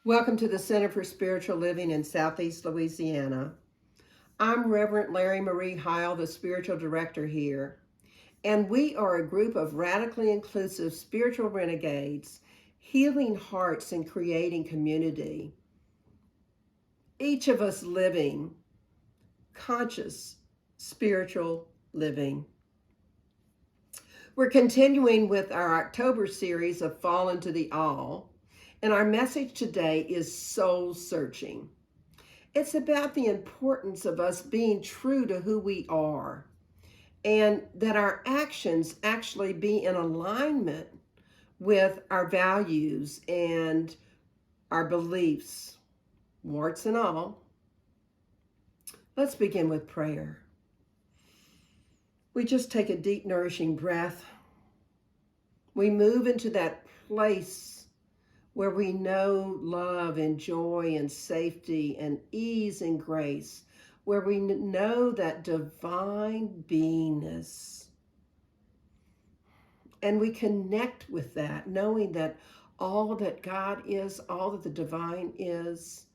Welcome to the Center for Spiritual Living in Southeast Louisiana. I'm Reverend Larrye-Marie, the spiritual director here, and we are a group of radically inclusive spiritual renegades, healing hearts and creating community. Each of us living conscious spiritual living. We're continuing with our October series of Fall into the All, and our message today is soul searching. It's about the importance of us being true to who we are and that our actions actually be in alignment with our values and our beliefs, warts and all. Let's begin with prayer. We just take a deep, nourishing breath. We move into that place where we know love and joy and safety and ease and grace, where we know that divine beingness. And we connect with that, knowing that all that God is, all that the divine is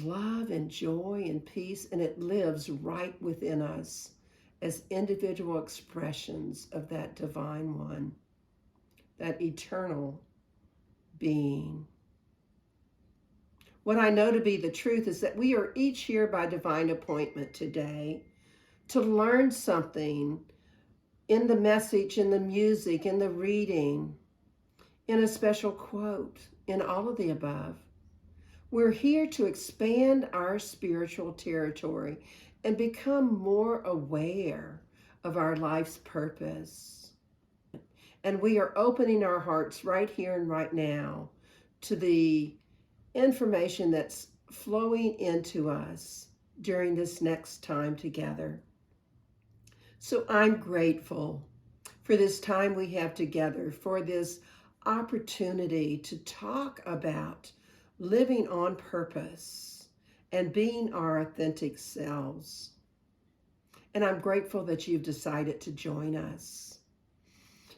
love and joy and peace, and it lives right within us as individual expressions of that divine one, that eternal being. What I know to be the truth is that we are each here by divine appointment today to learn something in the message, in the music, in the reading, in a special quote, in all of the above. We're here to expand our spiritual territory and become more aware of our life's purpose. And we are opening our hearts right here and right now to the information that's flowing into us during this next time together. So I'm grateful for this time we have together, for this opportunity to talk about living on purpose and being our authentic selves. And I'm grateful that you've decided to join us.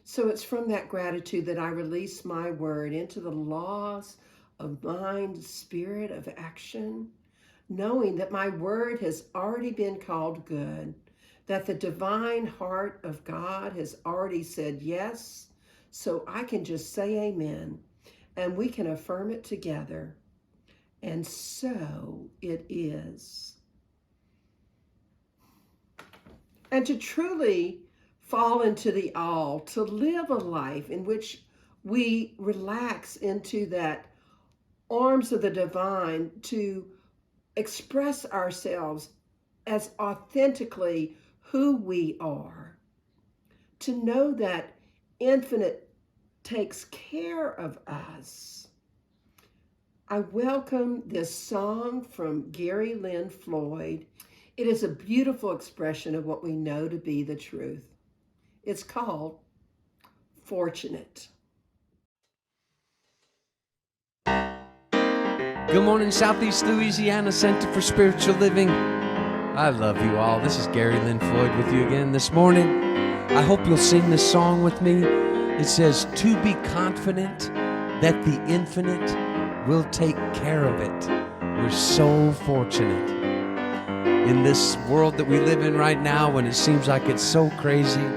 So it's from that gratitude that I release my word into the laws of mind, spirit, of action, knowing that my word has already been called good, that the divine heart of God has already said yes, so I can just say amen, and we can affirm it together. And so it is. And to truly fall into the all, to live a life in which we relax into that arms of the divine, to express ourselves as authentically who we are, to know that infinite takes care of us. I welcome this song from Gary Lynn Floyd. It is a beautiful expression of what we know to be the truth. It's called Fortunate. Good morning, Southeast Louisiana Center for Spiritual Living. I love you all. This is Gary Lynn Floyd with you again this morning. I hope you'll sing this song with me. It says, to be confident that the infinite will take care of it. We're so fortunate. In this world that we live in right now, when it seems like it's so crazy,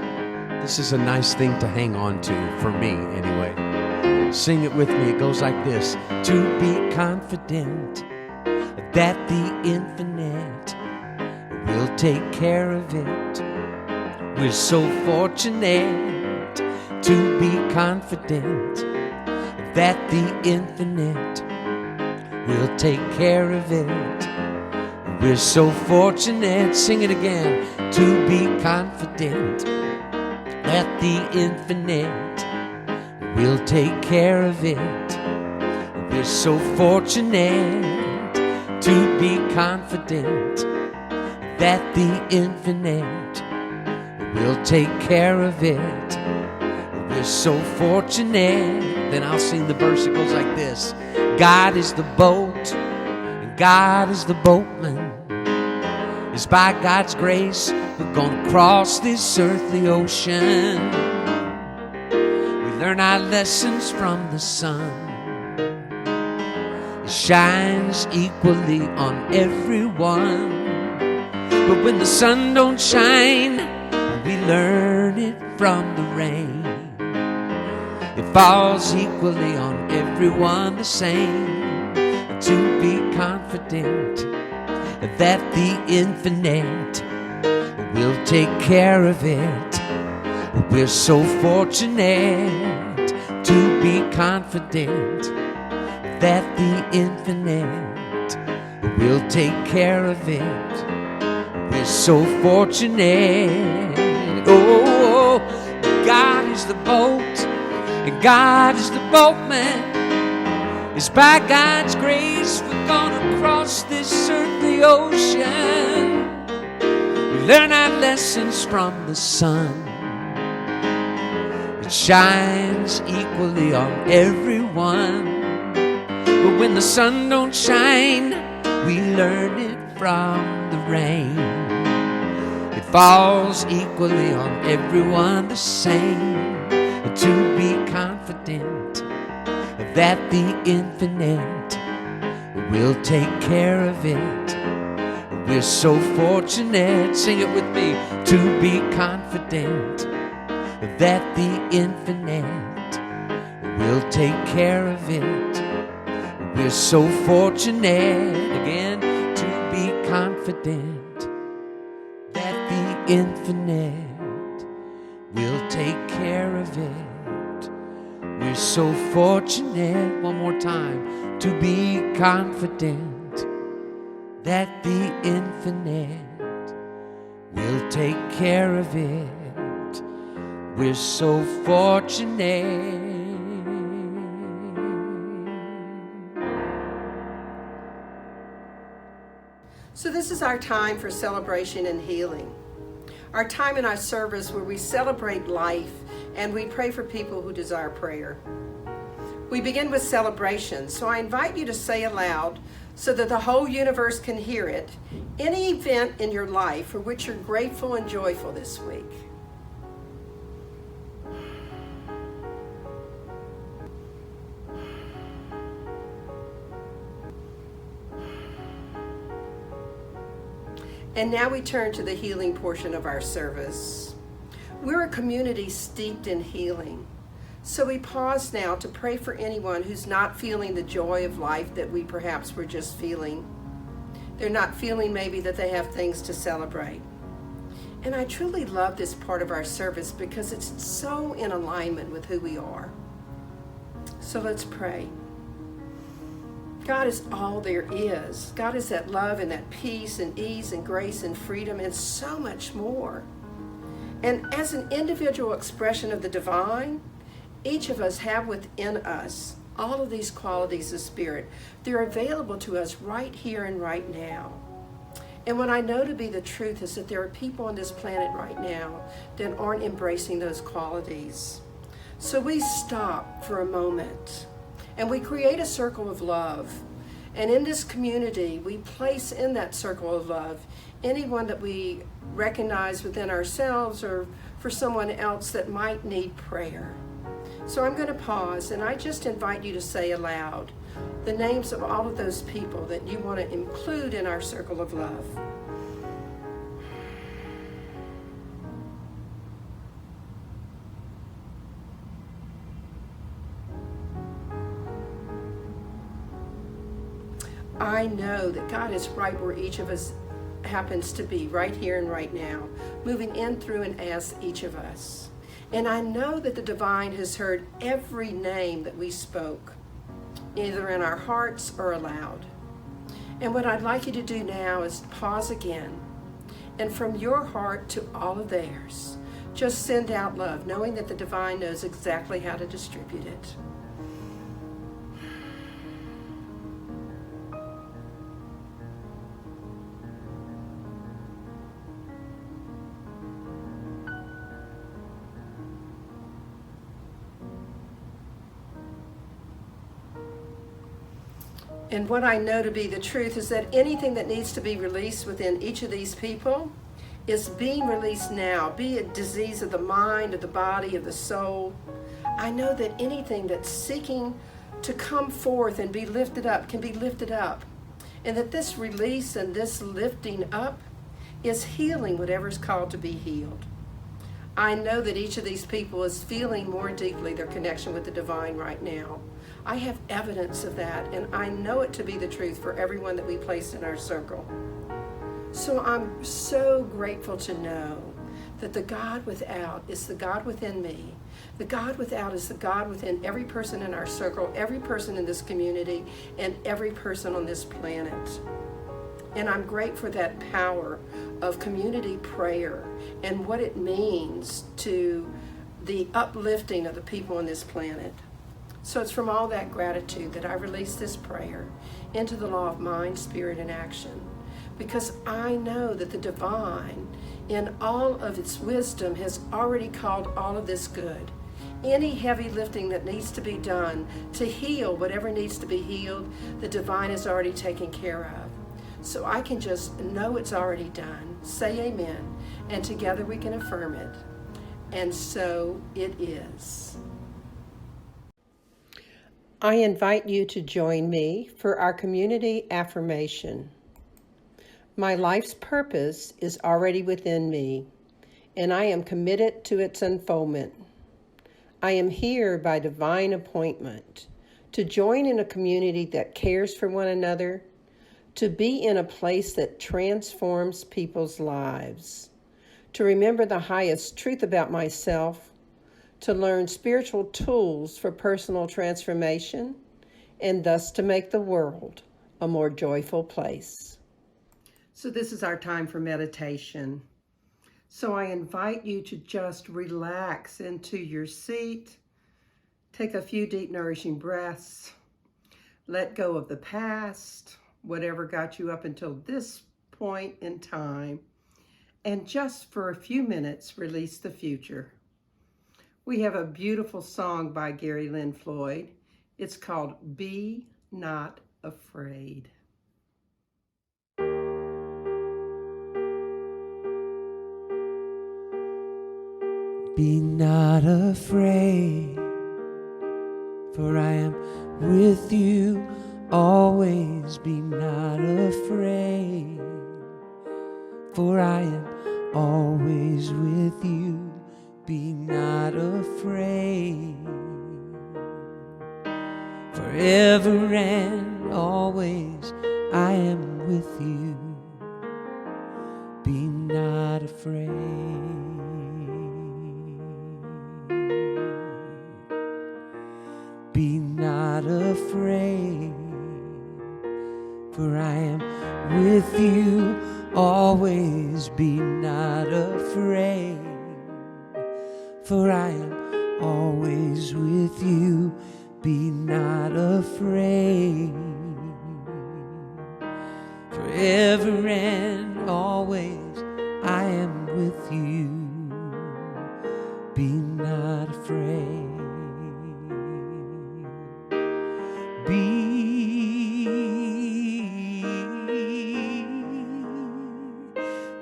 this is a nice thing to hang on to, for me anyway. Sing it with me. It goes like this. To be confident that the infinite will take care of it. We're so fortunate to be confident that the infinite will take care of it. We're so fortunate, sing it again, to be confident that the infinite will take care of it. We're so fortunate to be confident that the infinite will take care of it. We're so fortunate. Then I'll sing the verse. It goes like this. God is the boat, and God is the boatman. It's by God's grace we're gonna cross this earthly ocean. We learn our lessons from the sun. It shines equally on everyone. But when the sun don't shine, we learn it from the rain. It falls equally on everyone the same. To be confident that the infinite will take care of it. We're so fortunate to be confident that the infinite will take care of it. We're so fortunate. Oh, God is the boat, and God is the boatman. It's by God's grace we're gonna cross this earthly ocean. We learn our lessons from the sun. It shines equally on everyone. But when the sun don't shine, we learn it from the rain. It falls equally on everyone the same. To be confident that the infinite will take care of it. We're so fortunate, sing it with me, to be confident that the infinite will take care of it. We're so fortunate, again, to be confident that the infinite will take care of it. We're so fortunate, one more time, to be confident that the infinite will take care of it. We're so fortunate. So this is our time for celebration and healing. Our time in our service where we celebrate life and we pray for people who desire prayer. We begin with celebration, so I invite you to say aloud, so that the whole universe can hear it, any event in your life for which you're grateful and joyful this week. And now we turn to the healing portion of our service. We're a community steeped in healing. So we pause now to pray for anyone who's not feeling the joy of life that we perhaps were just feeling. They're not feeling maybe that they have things to celebrate. And I truly love this part of our service because it's so in alignment with who we are. So let's pray. God is all there is. God is that love and that peace and ease and grace and freedom and so much more. And as an individual expression of the divine, each of us have within us all of these qualities of spirit. They're available to us right here and right now. And what I know to be the truth is that there are people on this planet right now that aren't embracing those qualities. So we stop for a moment and we create a circle of love. And in this community, we place in that circle of love anyone that we recognize within ourselves or for someone else that might need prayer. So I'm going to pause and I just invite you to say aloud the names of all of those people that you want to include in our circle of love. I know that God is right where each of us happens to be, right here and right now, moving in, through, and as each of us. And I know that the divine has heard every name that we spoke, either in our hearts or aloud. And what I'd like you to do now is pause again, and from your heart to all of theirs, just send out love, knowing that the divine knows exactly how to distribute it. And what I know to be the truth is that anything that needs to be released within each of these people is being released now, be it disease of the mind, of the body, of the soul. I know that anything that's seeking to come forth and be lifted up, can be lifted up. And that this release and this lifting up is healing whatever's called to be healed. I know that each of these people is feeling more deeply their connection with the divine right now. I have evidence of that, and I know it to be the truth for everyone that we placed in our circle. So I'm so grateful to know that the God without is the God within me. The God without is the God within every person in our circle, every person in this community, and every person on this planet. And I'm grateful for that power of community prayer and what it means to the uplifting of the people on this planet. So it's from all that gratitude that I release this prayer into the law of mind, spirit, and action. Because I know that the divine, in all of its wisdom, has already called all of this good. Any heavy lifting that needs to be done to heal whatever needs to be healed, the divine has already taken care of. So I can just know it's already done, say amen, and together we can affirm it. And so it is. I invite you to join me for our community affirmation. My life's purpose is already within me, and I am committed to its unfoldment. I am here by divine appointment to join in a community that cares for one another, to be in a place that transforms people's lives, to remember the highest truth about myself, to learn spiritual tools for personal transformation, and thus to make the world a more joyful place. So this is our time for meditation. So I invite you to just relax into your seat, take a few deep nourishing breaths, let go of the past, whatever got you up until this point in time, and just for a few minutes, release the future. We have a beautiful song by Gary Lynn Floyd. It's called Be Not Afraid. Be not afraid, for I am with you always. Be not afraid, for I am always with you. Be not afraid, forever and always I am with you. Be not afraid. Be not afraid, for I am with you always. Be not afraid, for I am always with you. Be not afraid, forever and always I am with you. Be not afraid.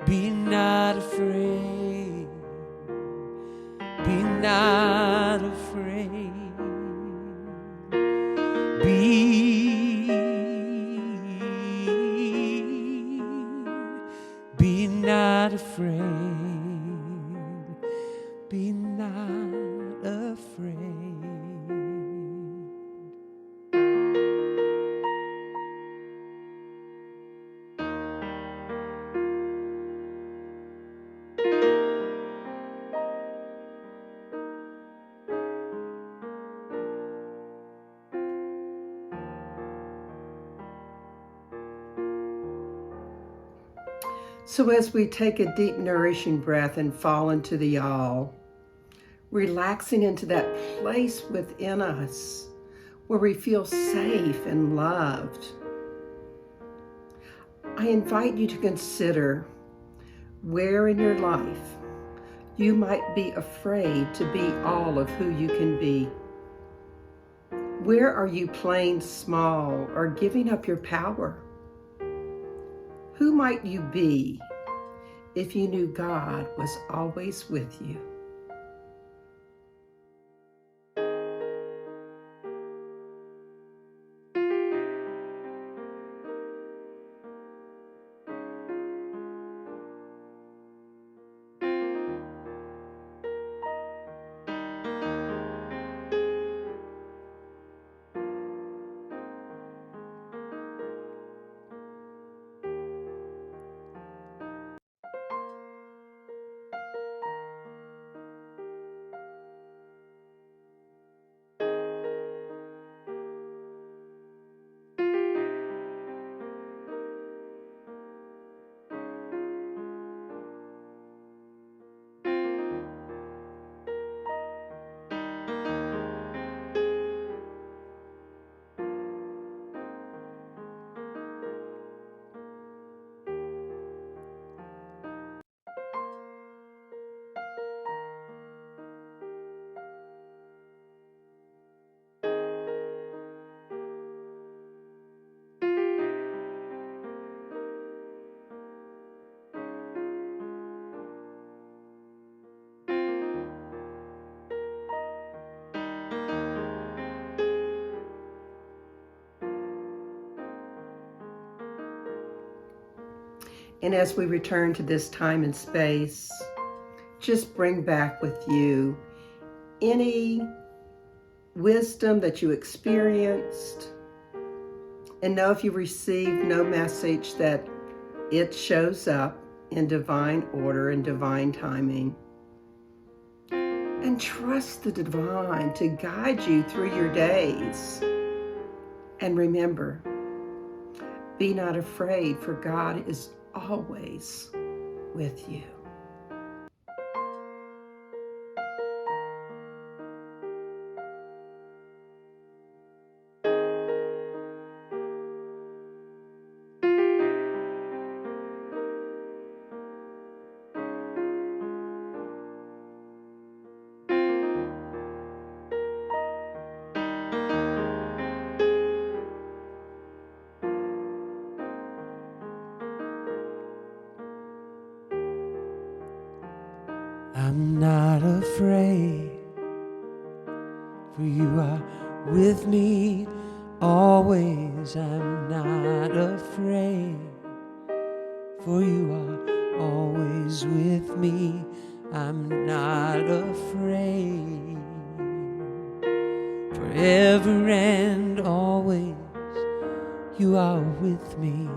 Be not afraid. Be not afraid. Be not afraid. Be not afraid. So as we take a deep, nourishing breath and fall into the all, relaxing into that place within us where we feel safe and loved, I invite you to consider where in your life you might be afraid to be all of who you can be. Where are you playing small or giving up your power? Who might you be if you knew God was always with you? And as we return to this time and space, just bring back with you any wisdom that you experienced, and know if you received no message that it shows up in divine order and divine timing. And trust the divine to guide you through your days. And remember, be not afraid, for God is always with you. I'm not afraid, for you are with me always. I'm not afraid, for you are always with me. I'm not afraid, forever and always you are with me.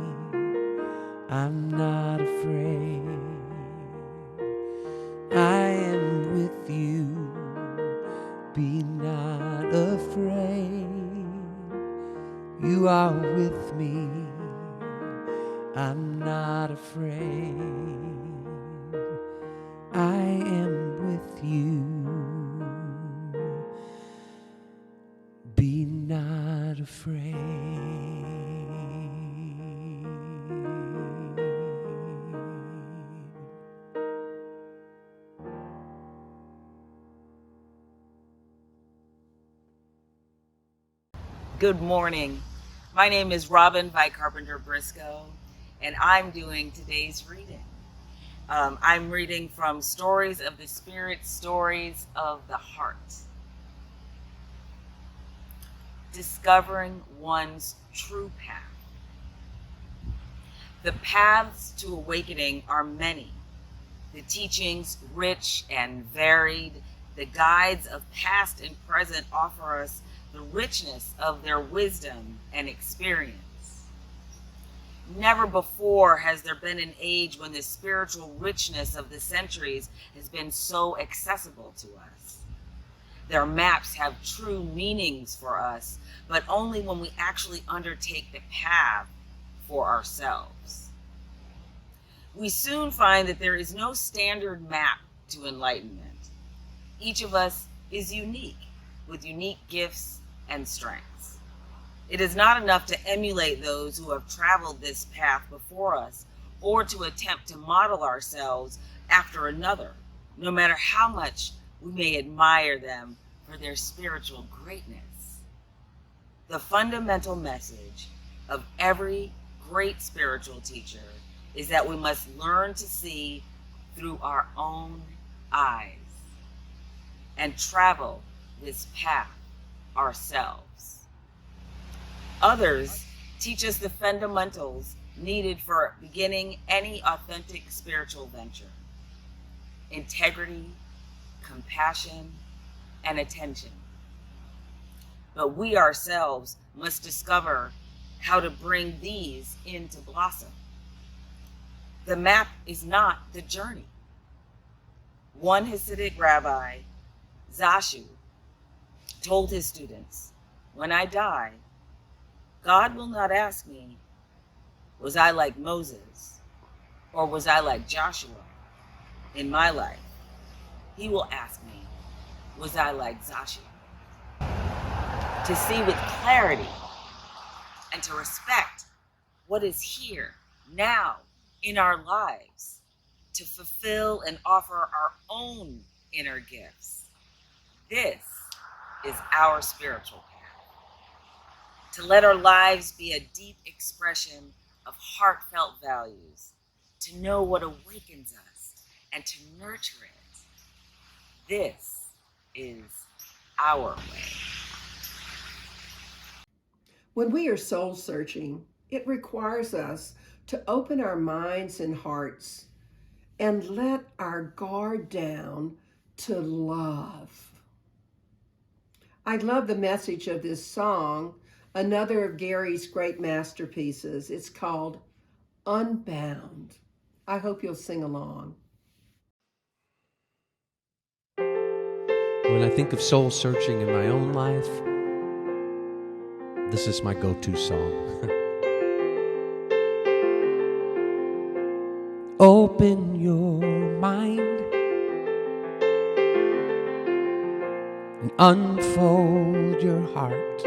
I'm not afraid, I am with you. Be not afraid, you are with me. I'm not afraid, I am with you. Be not afraid. Good morning. My name is Robin Vi Carpenter Briscoe, and I'm doing today's reading. I'm reading from Stories of the Spirit, Stories of the Heart. Discovering one's true path. The paths to awakening are many. The teachings rich and varied. The guides of past and present offer us the richness of their wisdom and experience. Never before has there been an age when the spiritual richness of the centuries has been so accessible to us. Their maps have true meanings for us, but only when we actually undertake the path for ourselves. We soon find that there is no standard map to enlightenment. Each of us is unique, with unique gifts and strengths. It is not enough to emulate those who have traveled this path before us, or to attempt to model ourselves after another, no matter how much we may admire them for their spiritual greatness. The fundamental message of every great spiritual teacher is that we must learn to see through our own eyes and travel this path ourselves. Others teach us the fundamentals needed for beginning any authentic spiritual venture: integrity, compassion, and attention. But we ourselves must discover how to bring these into blossom. The map is not the journey. One Hasidic rabbi, Zashu, told his students, "When I die, God will not ask me, was I like Moses or was I like Joshua in my life? He will ask me, was I like Zashu?" To see with clarity and to respect what is here, now, in our lives, to fulfill and offer our own inner gifts. This is our spiritual path. To let our lives be a deep expression of heartfelt values, to know what awakens us and to nurture it. This is our way. When we are soul searching, It requires us to open our minds and hearts and let our guard down to love. I love the message of this song, another of Gary's great masterpieces. It's called Unbound. I hope you'll sing along. When I think of soul searching in my own life, this is my go-to song. Open your mind and unfold your heart.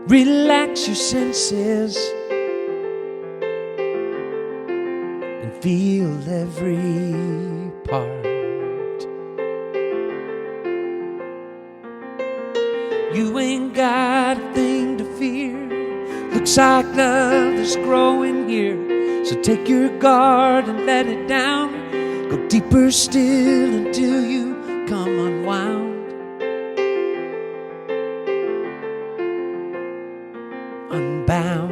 Relax your senses and feel every part. You ain't got a thing to fear. Looks like love is growing here. So take your guard and let it down. Go deeper still until you come unwound. Unbound.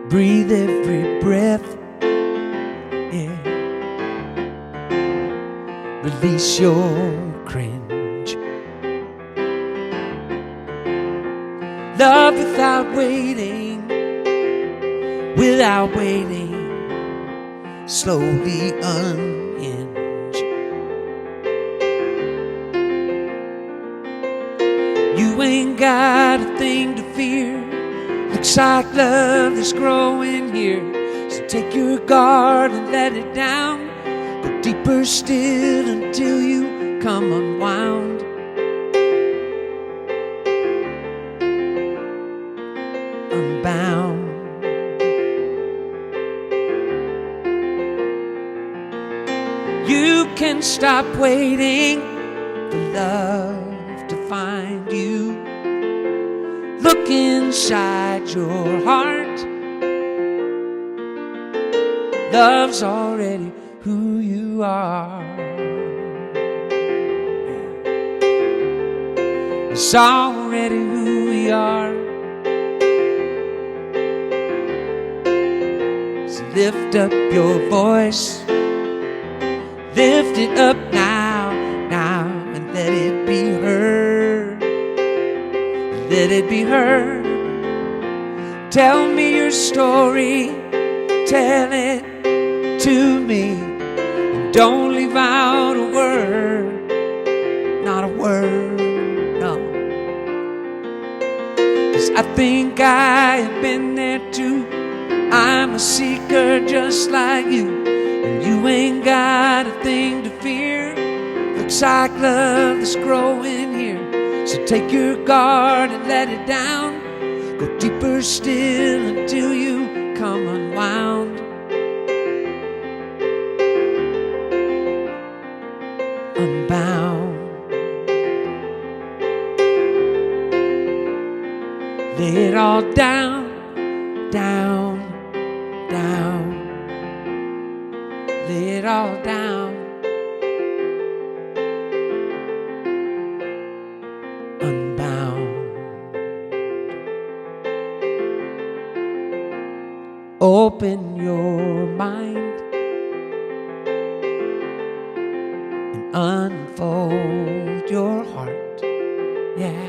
Breathe every breath in. Release your cringe. Love without waiting, without waiting. Slowly unhinge. You ain't got a thing to fear. Looks like love is growing here. So take your guard and let it down. Go deeper still until you come unwound. Unbound. You can stop waiting for love to find you. Look inside your heart. Love's already who you are. It's already who we are. So lift up your voice. Lift it up now, now, and let it be heard. Let it be heard. Tell me your story. Tell it to me. And don't leave out a word. Not a word, no. 'Cause I think I have been there too. I'm a seeker just like you. And you ain't got a thing to fear. Looks like love is growing here. So take your guard and let it down. Go deeper still until you come unwound. Unbound. Lay it all down, down, down. Lay it all down. Unbound. Open your mind and unfold your heart. Yeah.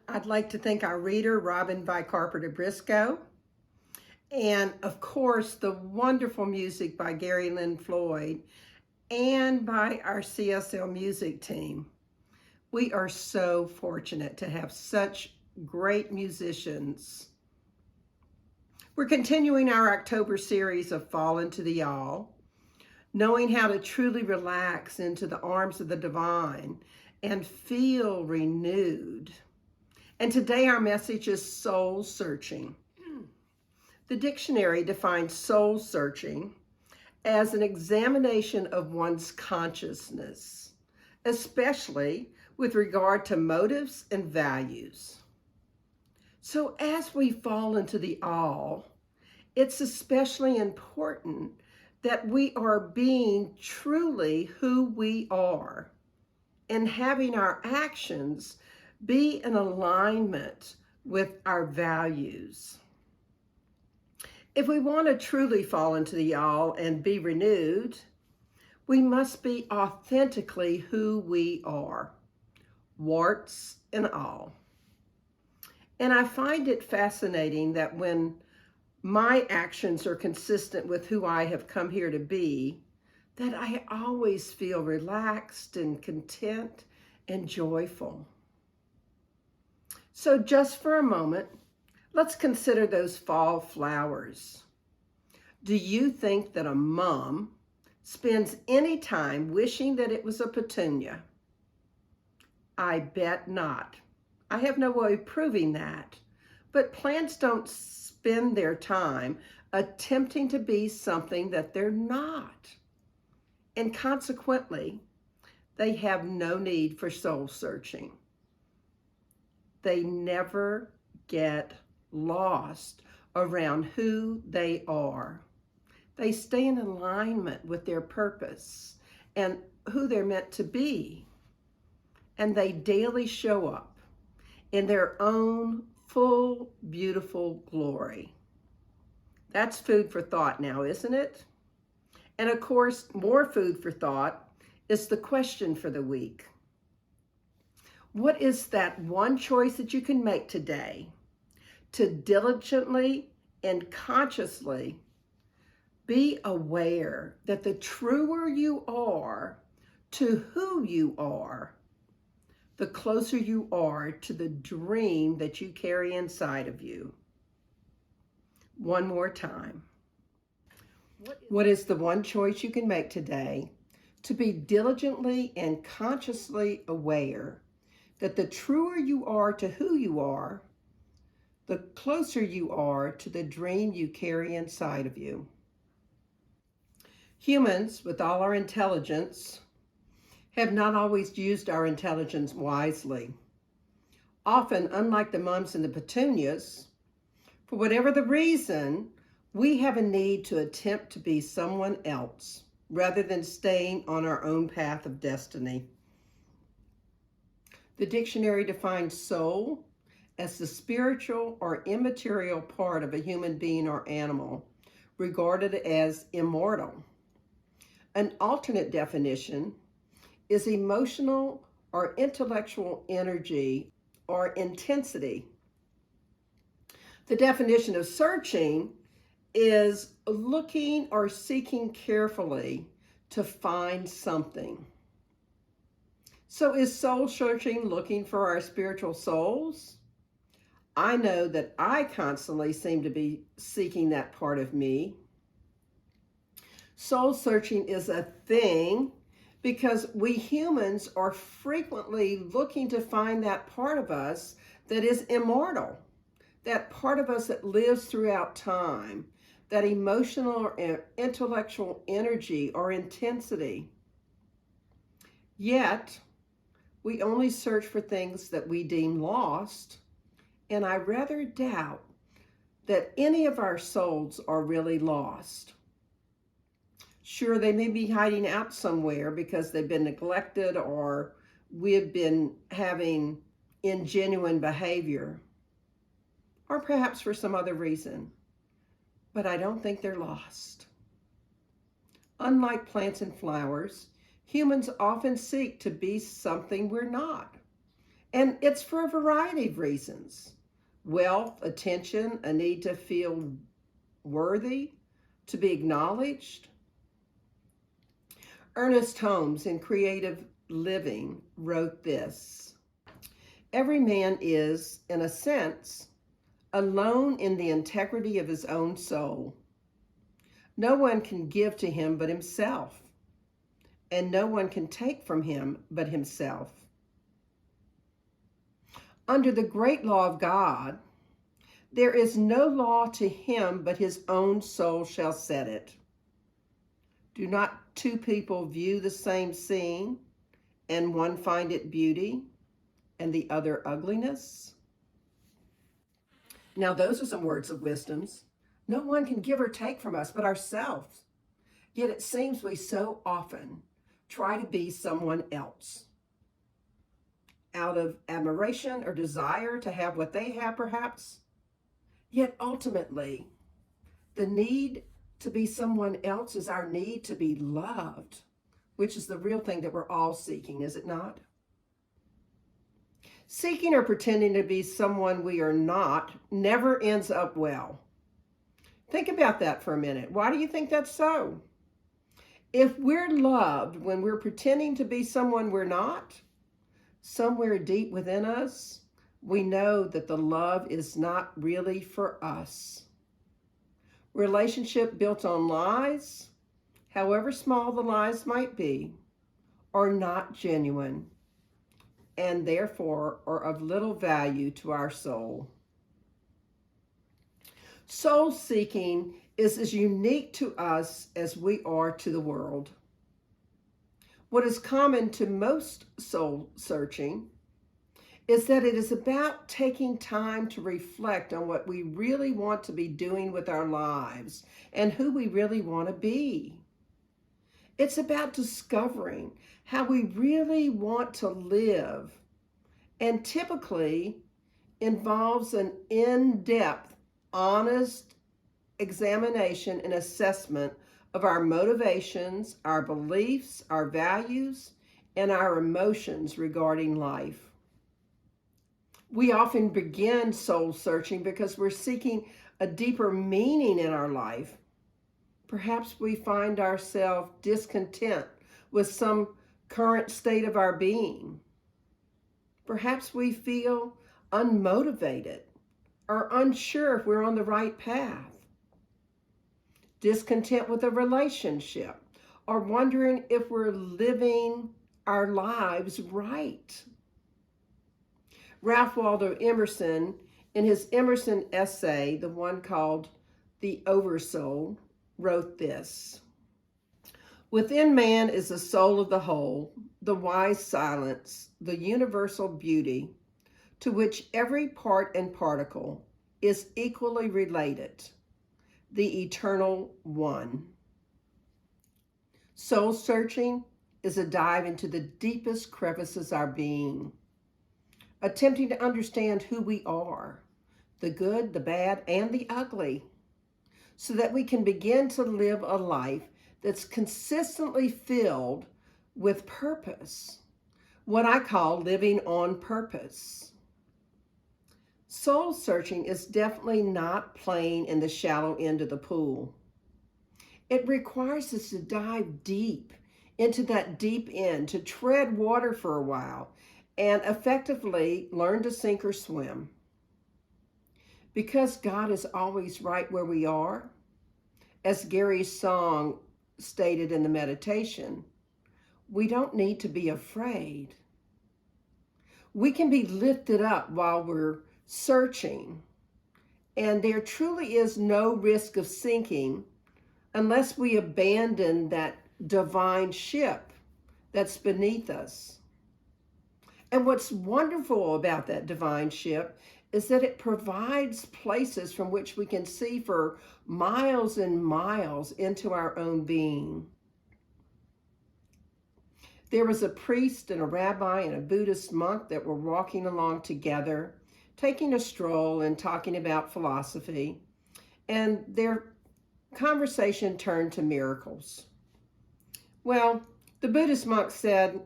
I'd like to thank our reader, Robin Vi Carpenter Briscoe, and of course, the wonderful music by Gary Lynn Floyd and by our CSL music team. We are so fortunate to have such great musicians. We're continuing our October series of Fall into the All, knowing how to truly relax into the arms of the divine and feel renewed. And today our message is soul searching. The dictionary defines soul searching as an examination of one's consciousness, especially with regard to motives and values. So as we fall into the all, it's especially important that we are being truly who we are and having our actions be in alignment with our values. If we want to truly fall into the all and be renewed, we must be authentically who we are, warts and all. And I find it fascinating that when my actions are consistent with who I have come here to be, that I always feel relaxed and content and joyful. So just for a moment, let's consider those fall flowers. Do you think that a mom spends any time wishing that it was a petunia? I bet not. I have no way of proving that. But plants don't spend their time attempting to be something that they're not. And consequently, they have no need for soul searching. They never get lost around who they are. They stay in alignment with their purpose and who they're meant to be. And they daily show up in their own full, beautiful glory. That's food for thought now, isn't it? And of course, more food for thought is the question for the week. What is that one choice that you can make today to diligently and consciously be aware that the truer you are to who you are, the closer you are to the dream that you carry inside of you? One more time. What is the one choice you can make today to be diligently and consciously aware that the truer you are to who you are, the closer you are to the dream you carry inside of you? Humans, with all our intelligence, have not always used our intelligence wisely. Often, unlike the mums and the petunias, for whatever the reason, we have a need to attempt to be someone else rather than staying on our own path of destiny. The dictionary defines soul as the spiritual or immaterial part of a human being or animal, regarded as immortal. An alternate definition is emotional or intellectual energy or intensity. The definition of searching is looking or seeking carefully to find something. So is soul searching looking for our spiritual souls? I know that I constantly seem to be seeking that part of me. Soul searching is a thing because we humans are frequently looking to find that part of us that is immortal, that part of us that lives throughout time, that emotional or intellectual energy or intensity. Yet, we only search for things that we deem lost, and I rather doubt that any of our souls are really lost. Sure, they may be hiding out somewhere because they've been neglected or we've been having ingenuine behavior, or perhaps for some other reason, but I don't think they're lost. Unlike plants and flowers, humans often seek to be something we're not. And it's for a variety of reasons. Wealth, attention, a need to feel worthy, to be acknowledged. Ernest Holmes, in Creative Living, wrote this: "Every man is, in a sense, alone in the integrity of his own soul. No one can give to him but himself, and no one can take from him but himself. Under the great law of God, there is no law to him but his own soul shall set it. Do not two people view the same scene, and one find it beauty, and the other ugliness?" Now, those are some words of wisdoms. No one can give or take from us but ourselves. Yet it seems we so often try to be someone else out of admiration or desire to have what they have, perhaps. Yet ultimately, the need to be someone else is our need to be loved, which is the real thing that we're all seeking, is it not? Seeking or pretending to be someone we are not never ends up well. Think about that for a minute. Why do you think that's so? If we're loved when we're pretending to be someone we're not, somewhere deep within us, we know that the love is not really for us. Relationship built on lies, however small the lies might be, are not genuine and therefore are of little value to our soul. Soul seeking is as unique to us as we are to the world. What is common to most soul searching is that it is about taking time to reflect on what we really want to be doing with our lives and who we really want to be. It's about discovering how we really want to live, and typically involves an in-depth, honest examination and assessment of our motivations, our beliefs, our values, and our emotions regarding life. We often begin soul searching because we're seeking a deeper meaning in our life. Perhaps we find ourselves discontent with some current state of our being. Perhaps we feel unmotivated or unsure if we're on the right path. Discontent with a relationship, or wondering if we're living our lives right. Ralph Waldo Emerson, in his Emerson essay, the one called The Oversoul, wrote this: "Within man is the soul of the whole, the wise silence, the universal beauty, to which every part and particle is equally related, the eternal one." Soul searching is a dive into the deepest crevices of our being, attempting to understand who we are, the good, the bad, and the ugly, so that we can begin to live a life that's consistently filled with purpose, what I call living on purpose. Soul searching is definitely not playing in the shallow end of the pool. It requires us to dive deep into that deep end, to tread water for a while, and effectively learn to sink or swim. Because God is always right where we are, as Gary's song stated in the meditation, we don't need to be afraid. We can be lifted up while we're searching, and there truly is no risk of sinking unless we abandon that divine ship that's beneath us. And what's wonderful about that divine ship is that it provides places from which we can see for miles and miles into our own being. There was a priest and a rabbi and a Buddhist monk that were walking along together, taking a stroll and talking about philosophy, and their conversation turned to miracles. Well, the Buddhist monk said,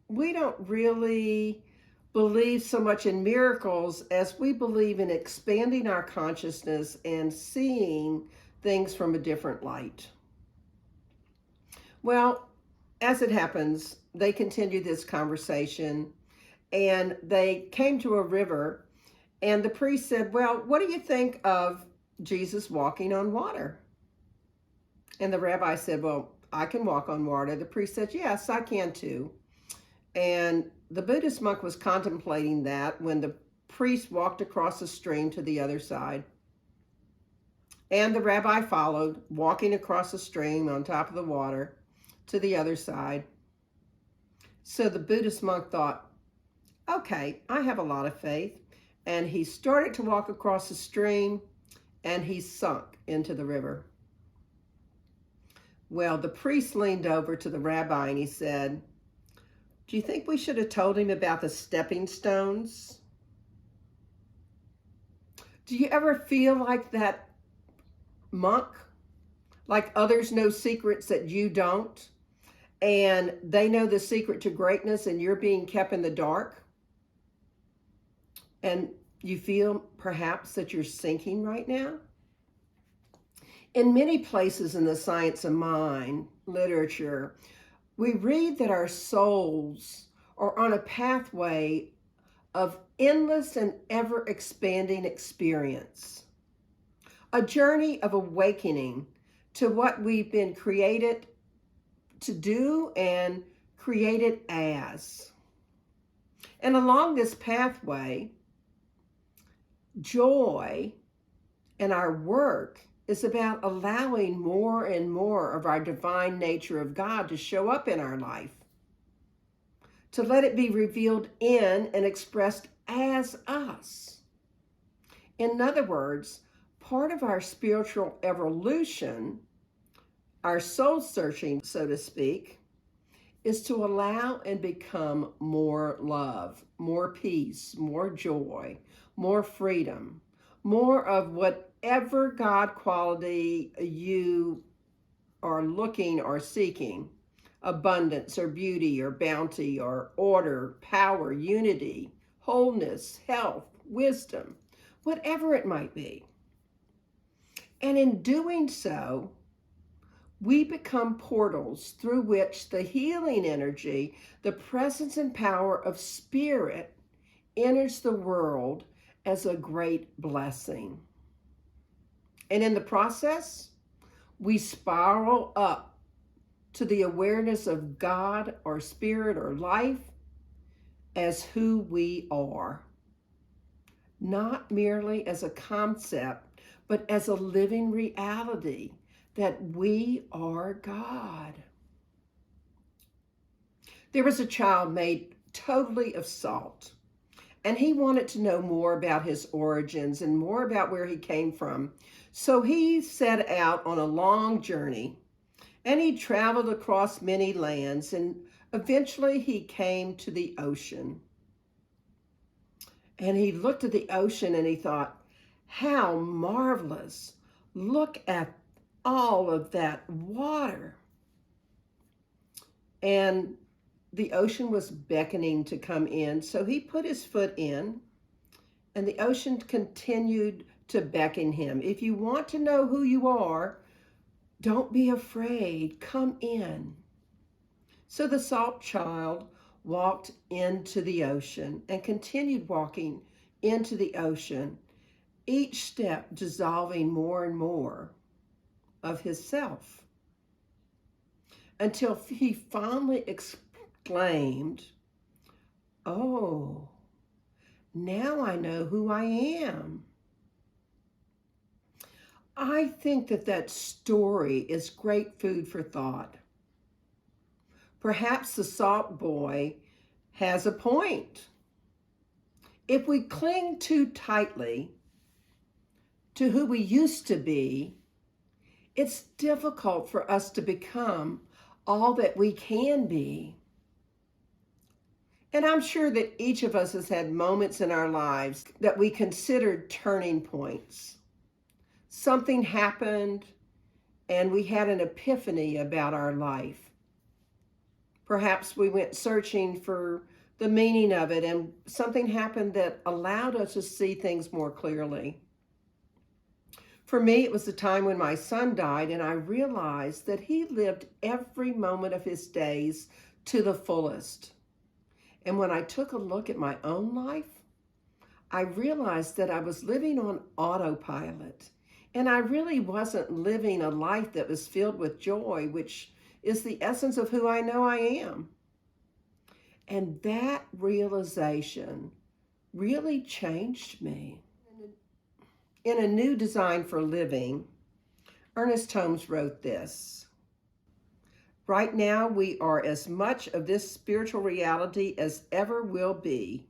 "We don't really believe so much in miracles as we believe in expanding our consciousness and seeing things from a different light." Well, as it happens, they continued this conversation, and they came to a river, and the priest said, "Well, what do you think of Jesus walking on water?" And the rabbi said, "Well, I can walk on water." The priest said, "Yes, I can too." And the Buddhist monk was contemplating that when the priest walked across the stream to the other side. And the rabbi followed, walking across the stream on top of the water to the other side. So the Buddhist monk thought, "Okay, I have a lot of faith. and he started to walk across the stream, and he sunk into the river. Well, the priest leaned over to the rabbi and he said, "Do you think we should have told him about the stepping stones?" Do you ever feel like that monk? Like others know secrets that you don't, and they know the secret to greatness and you're being kept in the dark? And you feel perhaps that you're sinking right now? In many places in the science of mind literature, we read that our souls are on a pathway of endless and ever-expanding experience, a journey of awakening to what we've been created to do and created as. And along this pathway, joy and our work is about allowing more and more of our divine nature of God to show up in our life, to let it be revealed in and expressed as us. In other words, part of our spiritual evolution, our soul searching, so to speak, is to allow and become more love, more peace, more joy, more freedom, more of whatever God quality you are looking or seeking, abundance or beauty or bounty or order, power, unity, wholeness, health, wisdom, whatever it might be. And in doing so, we become portals through which the healing energy, the presence and power of spirit enters the world as a great blessing. And in the process, we spiral up to the awareness of God or spirit or life as who we are, not merely as a concept, but as a living reality that we are God. There was a child made totally of salt, and he wanted to know more about his origins and more about where he came from. So he set out on a long journey, and he traveled across many lands, and eventually he came to the ocean. And he looked at the ocean and he thought, how marvelous. Look at all of that water. And the ocean was beckoning to come in, so he put his foot in, and the ocean continued to beckon him. If you want to know who you are, don't be afraid, come in. So the salt child walked into the ocean and continued walking into the ocean, each step dissolving more and more of his self, until he finally exclaimed, "Oh, now I know who I am." I think that story is great food for thought. Perhaps the salt boy has a point. If we cling too tightly to who we used to be, it's difficult for us to become all that we can be. And I'm sure that each of us has had moments in our lives that we considered turning points. Something happened and we had an epiphany about our life. Perhaps we went searching for the meaning of it, and something happened that allowed us to see things more clearly. For me, it was the time when my son died, and I realized that he lived every moment of his days to the fullest. And when I took a look at my own life, I realized that I was living on autopilot, and I really wasn't living a life that was filled with joy, which is the essence of who I know I am. And that realization really changed me. In A New Design for Living, Ernest Holmes wrote this: "Right now, we are as much of this spiritual reality as ever will be.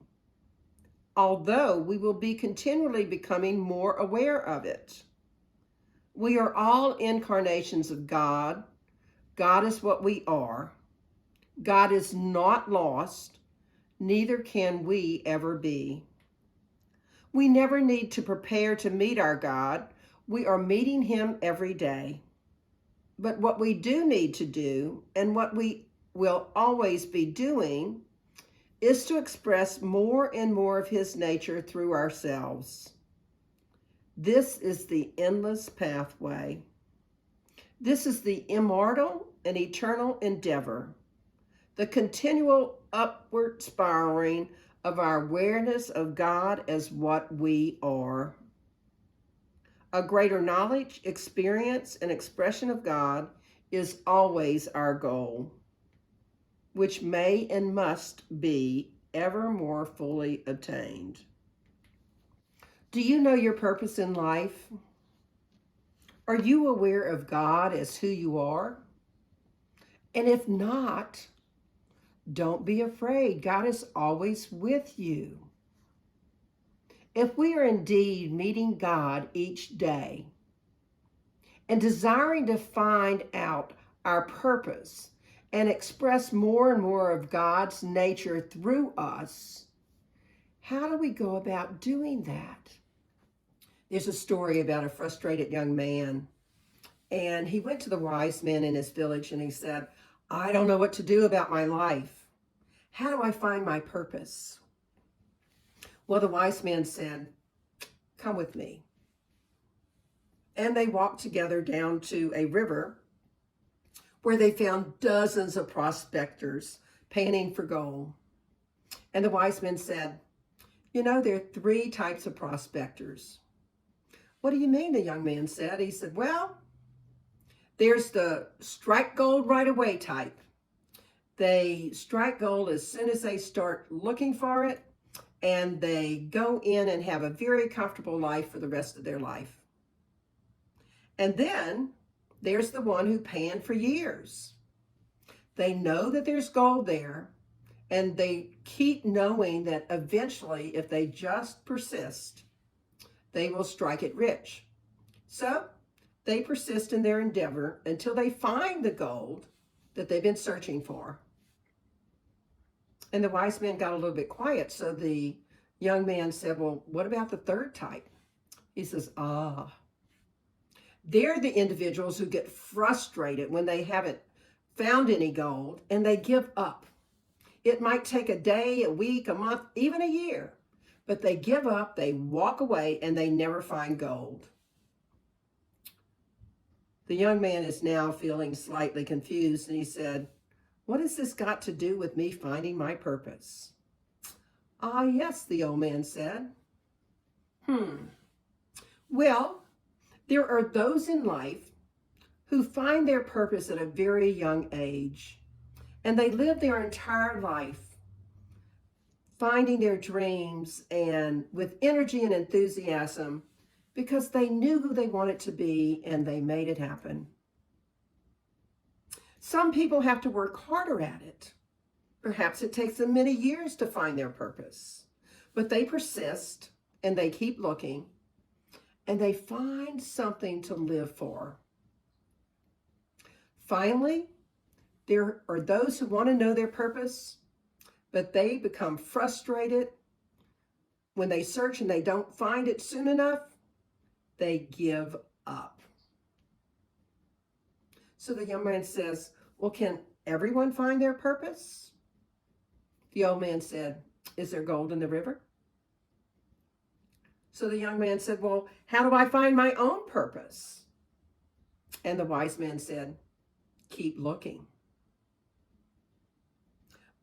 although we will be continually becoming more aware of it. We are all incarnations of God. God is what we are. God is not lost, neither can we ever be. We never need to prepare to meet our God. We are meeting him every day. But what we do need to do, and what we will always be doing, is to express more and more of his nature through ourselves. This is the endless pathway. This is the immortal and eternal endeavor, the continual upward spiraling of our awareness of God as what we are. A greater knowledge, experience, and expression of God is always our goal, which may and must be ever more fully attained. Do you know your purpose in life? Are you aware of God as who you are? And if not, don't be afraid. God is always with you. If we are indeed meeting God each day and desiring to find out our purpose and express more and more of God's nature through us, how do we go about doing that? There's a story about a frustrated young man, and he went to the wise men in his village and he said, I don't know what to do about my life. How do I find my purpose? Well, the wise man said, come with me. And they walked together down to a river where they found dozens of prospectors panning for gold. And the wise men said, you know, there are 3 types of prospectors. What do you mean? The young man said. He said, well, there's the strike gold right away type. They strike gold as soon as they start looking for it, and they go in and have a very comfortable life for the rest of their life. And then there's the one who panned for years. They know that there's gold there, and they keep knowing that eventually, if they just persist, they will strike it rich. So they persist in their endeavor until they find the gold that they've been searching for. And the wise man got a little bit quiet. So the young man said, well, what about the 3rd type? He says, they're the individuals who get frustrated when they haven't found any gold and they give up. It might take a day, a week, a month, even a year, but they give up, they walk away, and they never find gold. The young man is now feeling slightly confused, and he said, what has this got to do with me finding my purpose? Yes, the old man said. Well, there are those in life who find their purpose at a very young age, and they live their entire life finding their dreams and with energy and enthusiasm because they knew who they wanted to be and they made it happen. Some people have to work harder at it. Perhaps it takes them many years to find their purpose, but they persist and they keep looking and they find something to live for. Finally, there are those who want to know their purpose, but they become frustrated when they search and they don't find it soon enough. They give up. So the young man says, well, can everyone find their purpose? The old man said, is there gold in the river? So the young man said, well, how do I find my own purpose? And the wise man said, keep looking.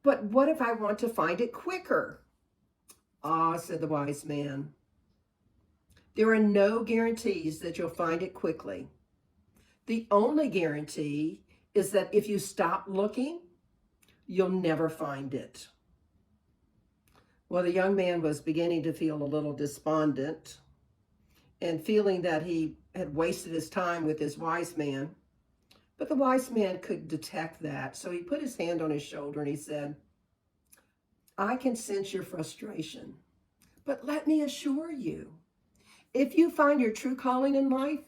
But what if I want to find it quicker? Said the wise man, there are no guarantees that you'll find it quickly. The only guarantee is that if you stop looking, you'll never find it. Well, the young man was beginning to feel a little despondent and feeling that he had wasted his time with his wise man. But the wise man could detect that. So he put his hand on his shoulder and he said, I can sense your frustration, But let me assure you, if you find your true calling in life,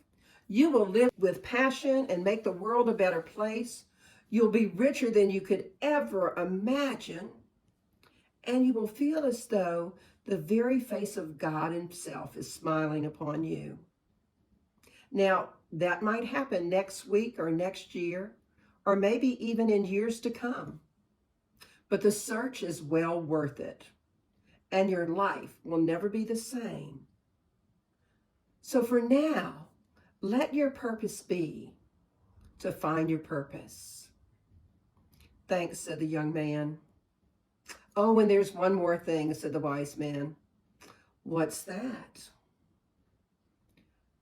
you will live with passion and make the world a better place. You'll be richer than you could ever imagine. And you will feel as though the very face of God himself is smiling upon you. Now, that might happen next week or next year, or maybe even in years to come. But the search is well worth it, and your life will never be the same. So for now, let your purpose be to find your purpose. Thanks, said the young man. Oh, and there's one more thing, said the wise man. What's that?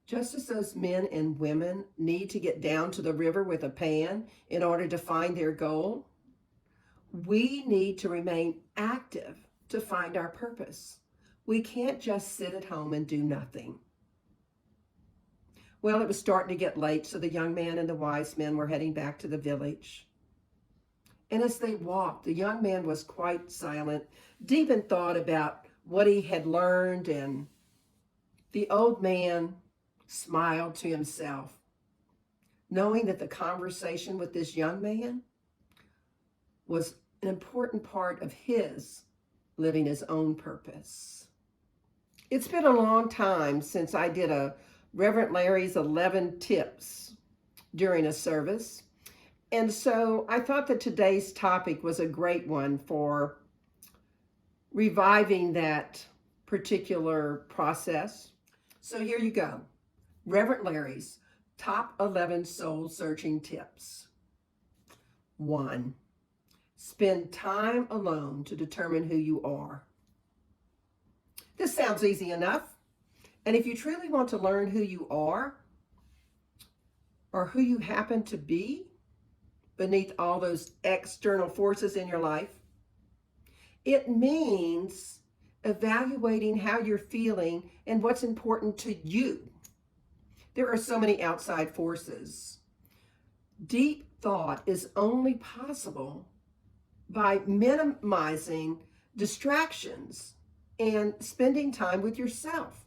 Just as those men and women need to get down to the river with a pan in order to find their goal, we need to remain active to find our purpose. We can't just sit at home and do nothing. Well, it was starting to get late, so the young man and the wise men were heading back to the village. And as they walked, the young man was quite silent, deep in thought about what he had learned, and the old man smiled to himself, knowing that the conversation with this young man was an important part of his living his own purpose. It's been a long time since I did a Reverend Larry's 11 tips during a service. And so I thought that today's topic was a great one for reviving that particular process. So here you go. Reverend Larry's top 11 soul-searching tips. 1. Spend time alone to determine who you are. This sounds easy enough. And if you truly want to learn who you are, or who you happen to be beneath all those external forces in your life, it means evaluating how you're feeling and what's important to you. There are so many outside forces. Deep thought is only possible by minimizing distractions and spending time with yourself.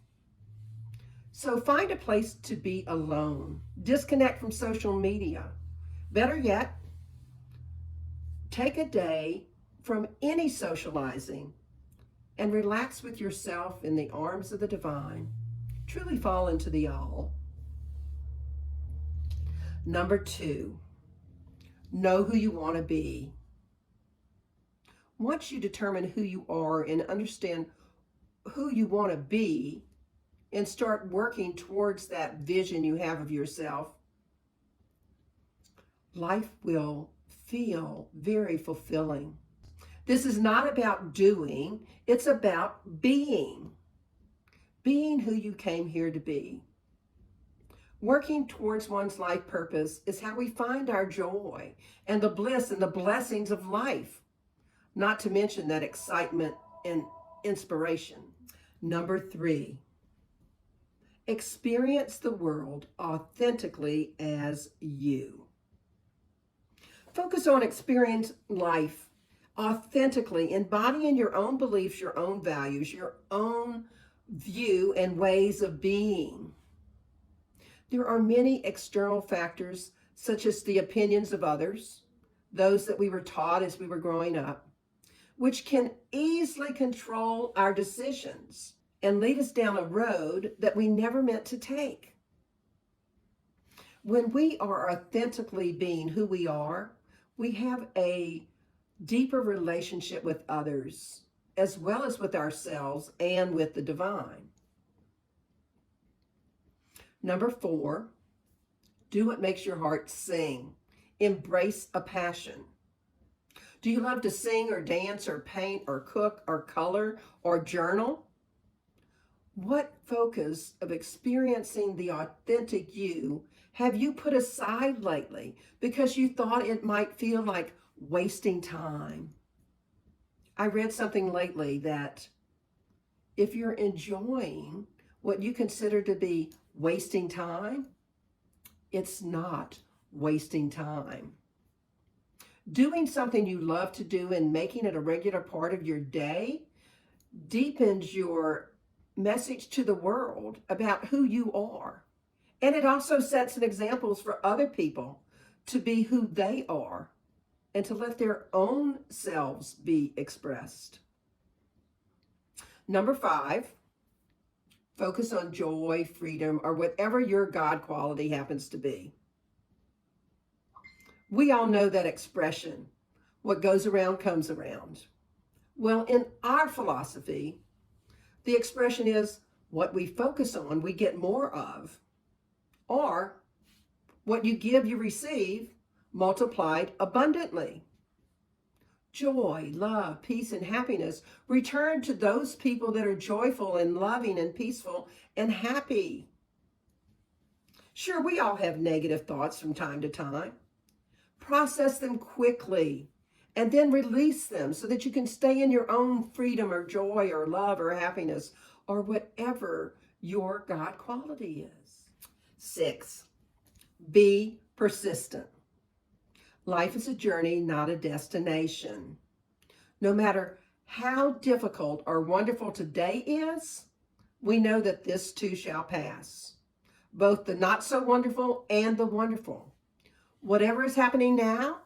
So find a place to be alone. Disconnect from social media. Better yet, take a day from any socializing and relax with yourself in the arms of the divine. Truly fall into the all. Number 2, know who you want to be. Once you determine who you are and understand who you want to be and start working towards that vision you have of yourself, life will feel very fulfilling. This is not about doing, it's about being. Being who you came here to be. Working towards one's life purpose is how we find our joy and the bliss and the blessings of life, not to mention that excitement and inspiration. Number 3, experience the world authentically as you. Focus on experiencing life authentically, embodying your own beliefs, your own values, your own view and ways of being. There are many external factors, such as the opinions of others, those that we were taught as we were growing up, which can easily control our decisions and lead us down a road that we never meant to take. When we are authentically being who we are, we have a deeper relationship with others, as well as with ourselves and with the divine. Number 4, do what makes your heart sing. Embrace a passion. Do you love to sing or dance or paint or cook or color or journal? What focus of experiencing the authentic you have you put aside lately because you thought it might feel like wasting time? I read something lately that if you're enjoying what you consider to be wasting time, it's not wasting time. Doing something you love to do and making it a regular part of your day deepens your message to the world about who you are. And it also sets an examples for other people to be who they are and to let their own selves be expressed. Number 5, focus on joy, freedom, or whatever your God quality happens to be. We all know that expression, what goes around comes around. Well, in our philosophy, the expression is what we focus on, we get more of, or what you give, you receive, multiplied abundantly. Joy, love, peace, and happiness return to those people that are joyful and loving and peaceful and happy. Sure, we all have negative thoughts from time to time. Process them quickly and then release them so that you can stay in your own freedom or joy or love or happiness or whatever your God quality is. 6, be persistent. Life is a journey, not a destination. No matter how difficult or wonderful today is, we know that this too shall pass. Both the not so wonderful and the wonderful. Whatever is happening now,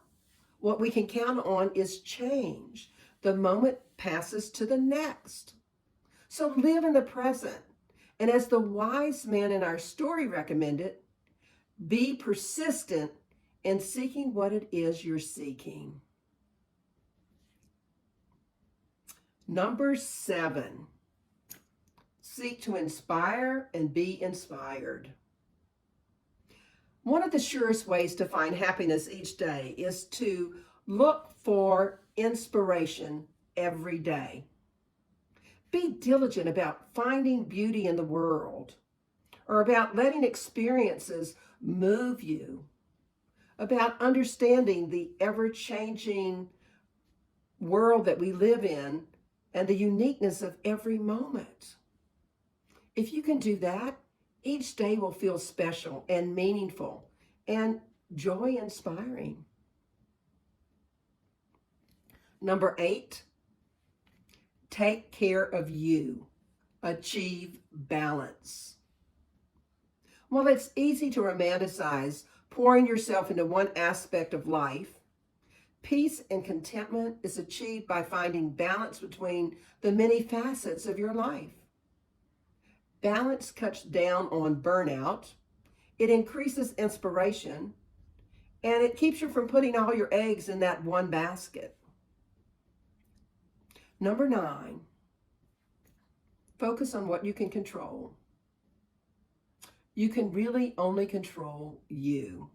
what we can count on is change. The moment passes to the next. So live in the present. And as the wise man in our story recommended, be persistent in seeking what it is you're seeking. Number 7, seek to inspire and be inspired. One of the surest ways to find happiness each day is to look for inspiration every day. Be diligent about finding beauty in the world, or about letting experiences move you, about understanding the ever-changing world that we live in and the uniqueness of every moment. If you can do that, each day will feel special and meaningful and joy-inspiring. Number 8, take care of you. Achieve balance. While it's easy to romanticize pouring yourself into one aspect of life, peace and contentment is achieved by finding balance between the many facets of your life. Balance cuts down on burnout, it increases inspiration, and it keeps you from putting all your eggs in that one basket. Number 9, focus on what you can control. You can really only control you.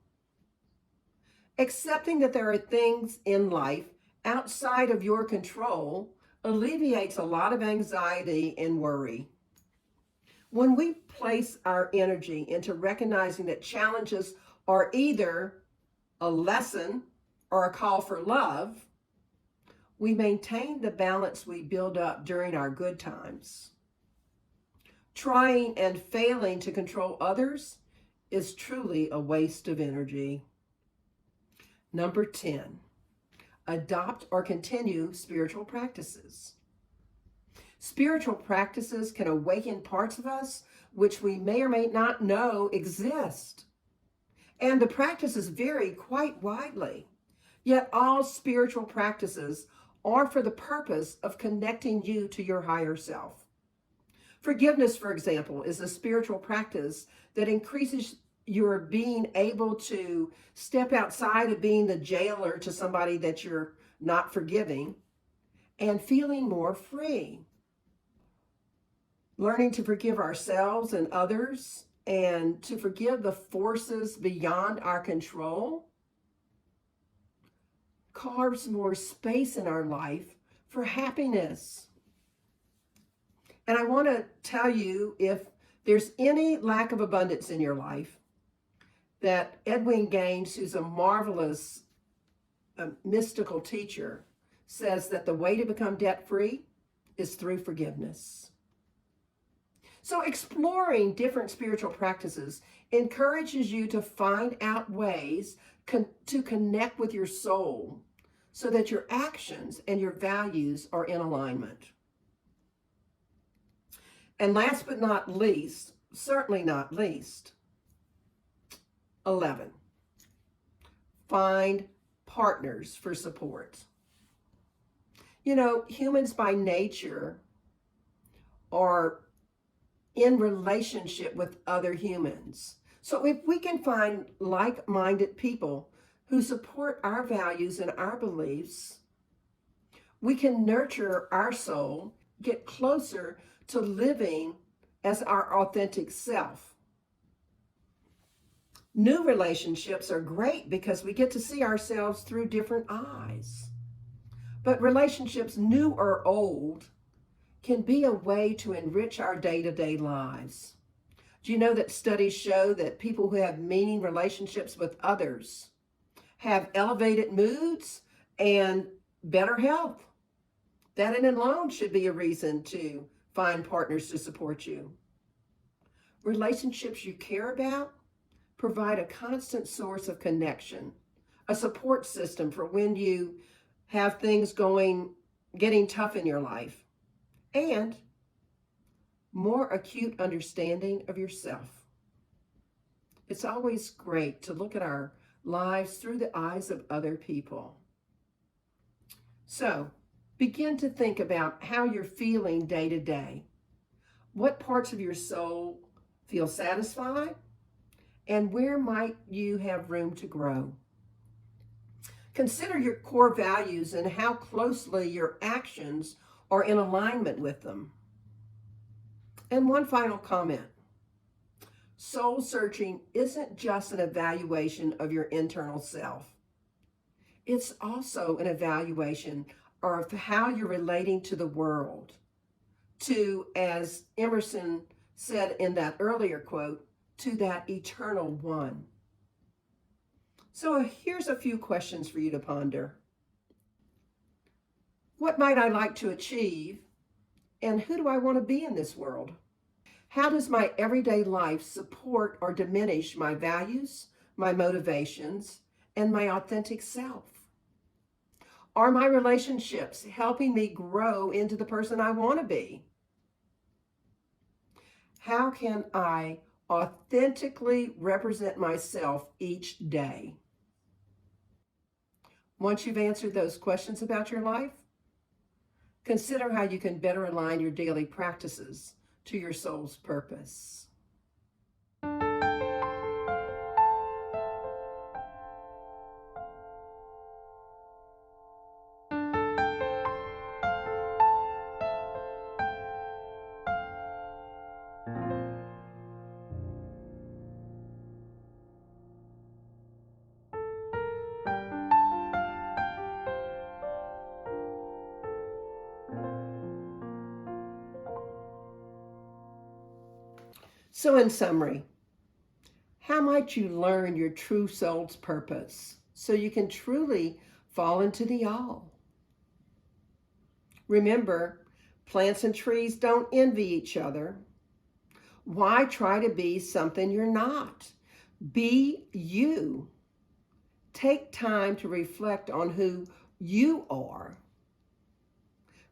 Accepting that there are things in life outside of your control alleviates a lot of anxiety and worry. When we place our energy into recognizing that challenges are either a lesson or a call for love, we maintain the balance we build up during our good times. Trying and failing to control others is truly a waste of energy. Number 10, adopt or continue spiritual practices. Spiritual practices can awaken parts of us which we may or may not know exist. And the practices vary quite widely. Yet all spiritual practices are for the purpose of connecting you to your higher self. Forgiveness, for example, is a spiritual practice that increases your being able to step outside of being the jailer to somebody that you're not forgiving and feeling more free. Learning to forgive ourselves and others and to forgive the forces beyond our control carves more space in our life for happiness. And I want to tell you, if there's any lack of abundance in your life, that Edwin Gaines, who's a marvelous mystical teacher, says that the way to become debt-free is through forgiveness. So exploring different spiritual practices encourages you to find out ways to connect with your soul so that your actions and your values are in alignment. And last but not least, certainly not least, 11, find partners for support. You know, humans by nature are in relationship with other humans. So if we can find like-minded people who support our values and our beliefs, we can nurture our soul, get closer to living as our authentic self. New relationships are great because we get to see ourselves through different eyes. But relationships, new or old, can be a way to enrich our day-to-day lives. Do you know that studies show that people who have meaning relationships with others have elevated moods and better health? That in alone should be a reason to find partners to support you. Relationships you care about provide a constant source of connection, a support system for when you have things getting tough in your life, and more acute understanding of yourself. It's always great to look at our lives through the eyes of other people. So, begin to think about how you're feeling day to day. What parts of your soul feel satisfied? And where might you have room to grow? Consider your core values and how closely your actions are in alignment with them. And one final comment. Soul searching isn't just an evaluation of your internal self. It's also an evaluation of how you're relating to the world, to, as Emerson said in that earlier quote, to that eternal one. So here's a few questions for you to ponder. What might I like to achieve? And who do I want to be in this world? How does my everyday life support or diminish my values, my motivations, and my authentic self? Are my relationships helping me grow into the person I want to be? How can I authentically represent myself each day? Once you've answered those questions about your life, consider how you can better align your daily practices to your soul's purpose. So in summary, how might you learn your true soul's purpose so you can truly fall into the all? Remember, plants and trees don't envy each other. Why try to be something you're not? Be you. Take time to reflect on who you are.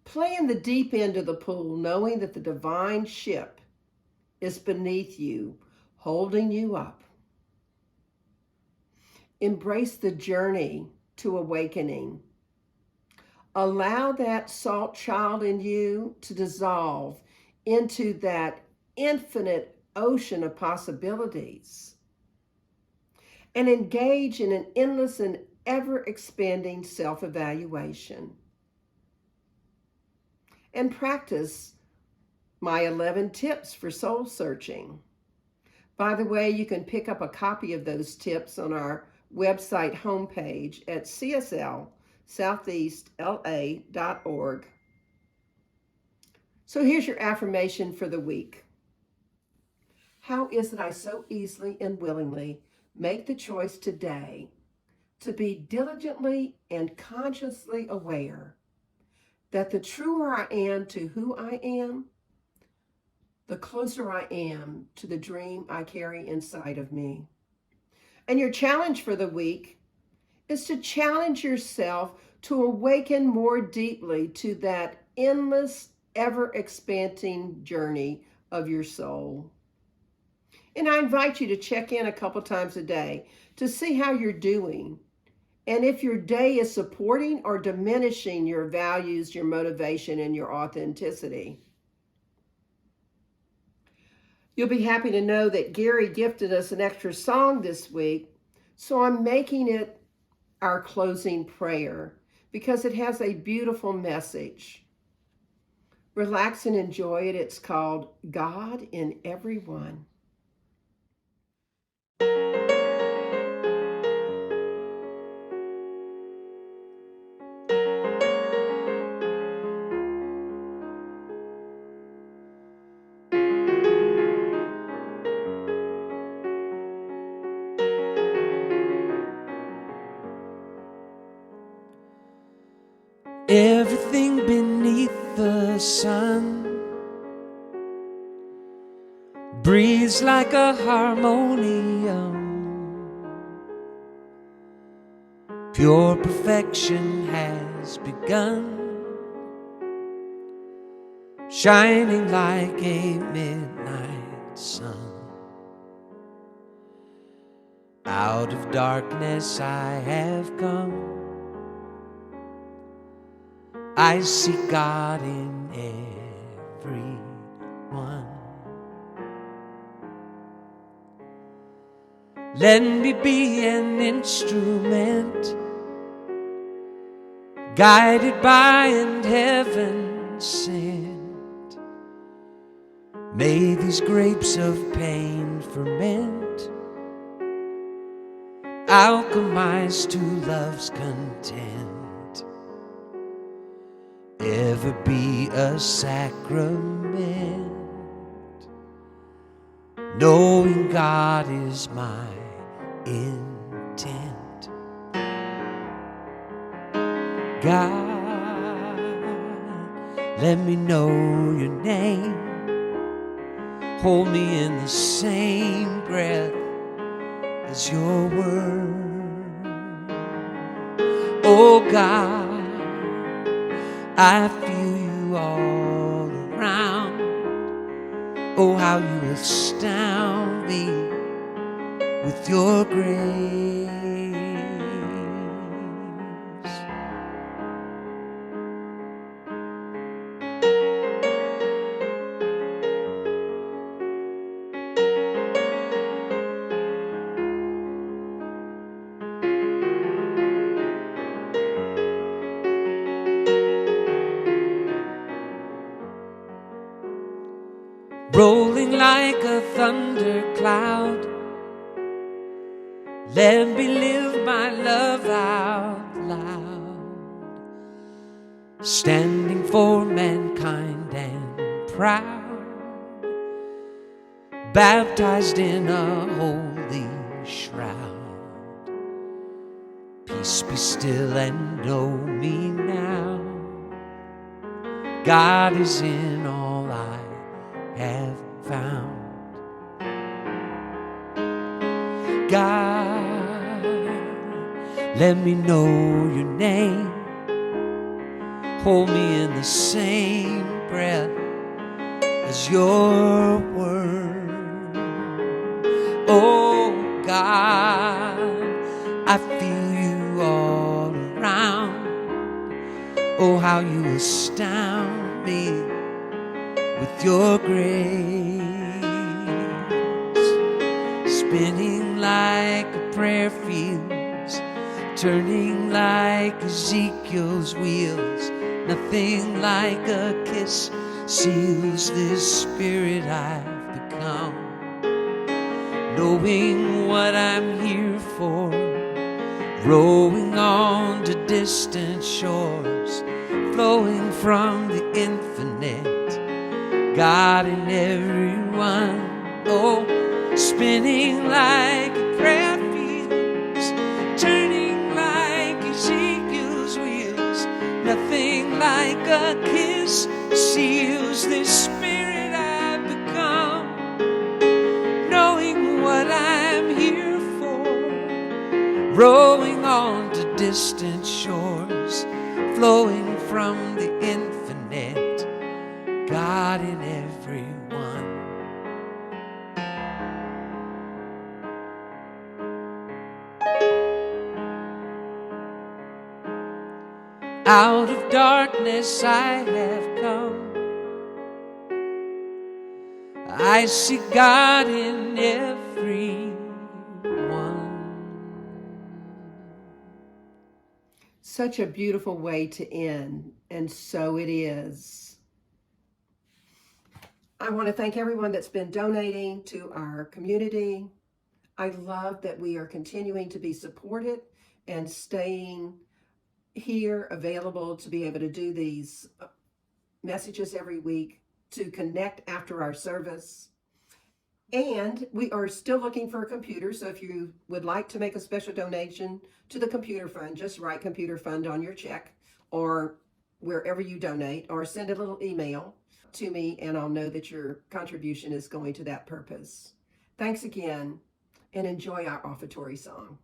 Play in the deep end of the pool, knowing that the divine ship is beneath you, holding you up. Embrace the journey to awakening. Allow that salt child in you to dissolve into that infinite ocean of possibilities and engage in an endless and ever-expanding self-evaluation. And practice my 11 tips for soul searching. By the way, you can pick up a copy of those tips on our website homepage at CSL Southeast LA.org. So here's your affirmation for the week. How is it I so easily and willingly make the choice today to be diligently and consciously aware that the truer I am to who I am, the closer I am to the dream I carry inside of me. And your challenge for the week is to challenge yourself to awaken more deeply to that endless, ever-expanding journey of your soul. And I invite you to check in a couple times a day to see how you're doing. And if your day is supporting or diminishing your values, your motivation, and your authenticity. You'll be happy to know that Gary gifted us an extra song this week, so I'm making it our closing prayer because it has a beautiful message. Relax and enjoy it. It's called God in Everyone. Everything beneath the sun breathes like a harmonium. Pure perfection has begun, shining like a midnight sun. Out of darkness I have come, I see God in everyone. Let me be an instrument, guided by and heaven sent. May these grapes of pain ferment, alchemize to love's content, ever be a sacrament, knowing God is my intent. God, let me know your name, hold me in the same breath as your word. Oh God, I feel you all around. Oh, how you astound me with your grace. Rolling like a thundercloud, let me live my love out loud, standing for mankind and proud, baptized in a holy shroud. Peace be still and know me now, God is in all I have found. God, let me know your name, hold me in the same breath as your word. Oh God, I feel you all around. Oh, how you astound me with your grace, spinning like a prayer fields, turning like Ezekiel's wheels. Nothing like a kiss seals this spirit I've become, knowing what I'm here for, rowing on to distant shores, flowing from the infinite, God in everyone. Oh, spinning like a prayer fields, turning like Ezekiel's wheels. Nothing like a kiss seals this spirit I've become, knowing what I'm here for, rowing on to distant shores, from the infinite, God in everyone. Out of darkness I have come. I see God in every one. Such a beautiful way to end, and so it is. I want to thank everyone that's been donating to our community. I love that we are continuing to be supported and staying here available to be able to do these messages every week, to connect after our service. And we are still looking for a computer, so if you would like to make a special donation to the computer fund, just write computer fund on your check or wherever you donate, or send a little email to me and I'll know that your contribution is going to that purpose. Thanks again, and enjoy our offertory song.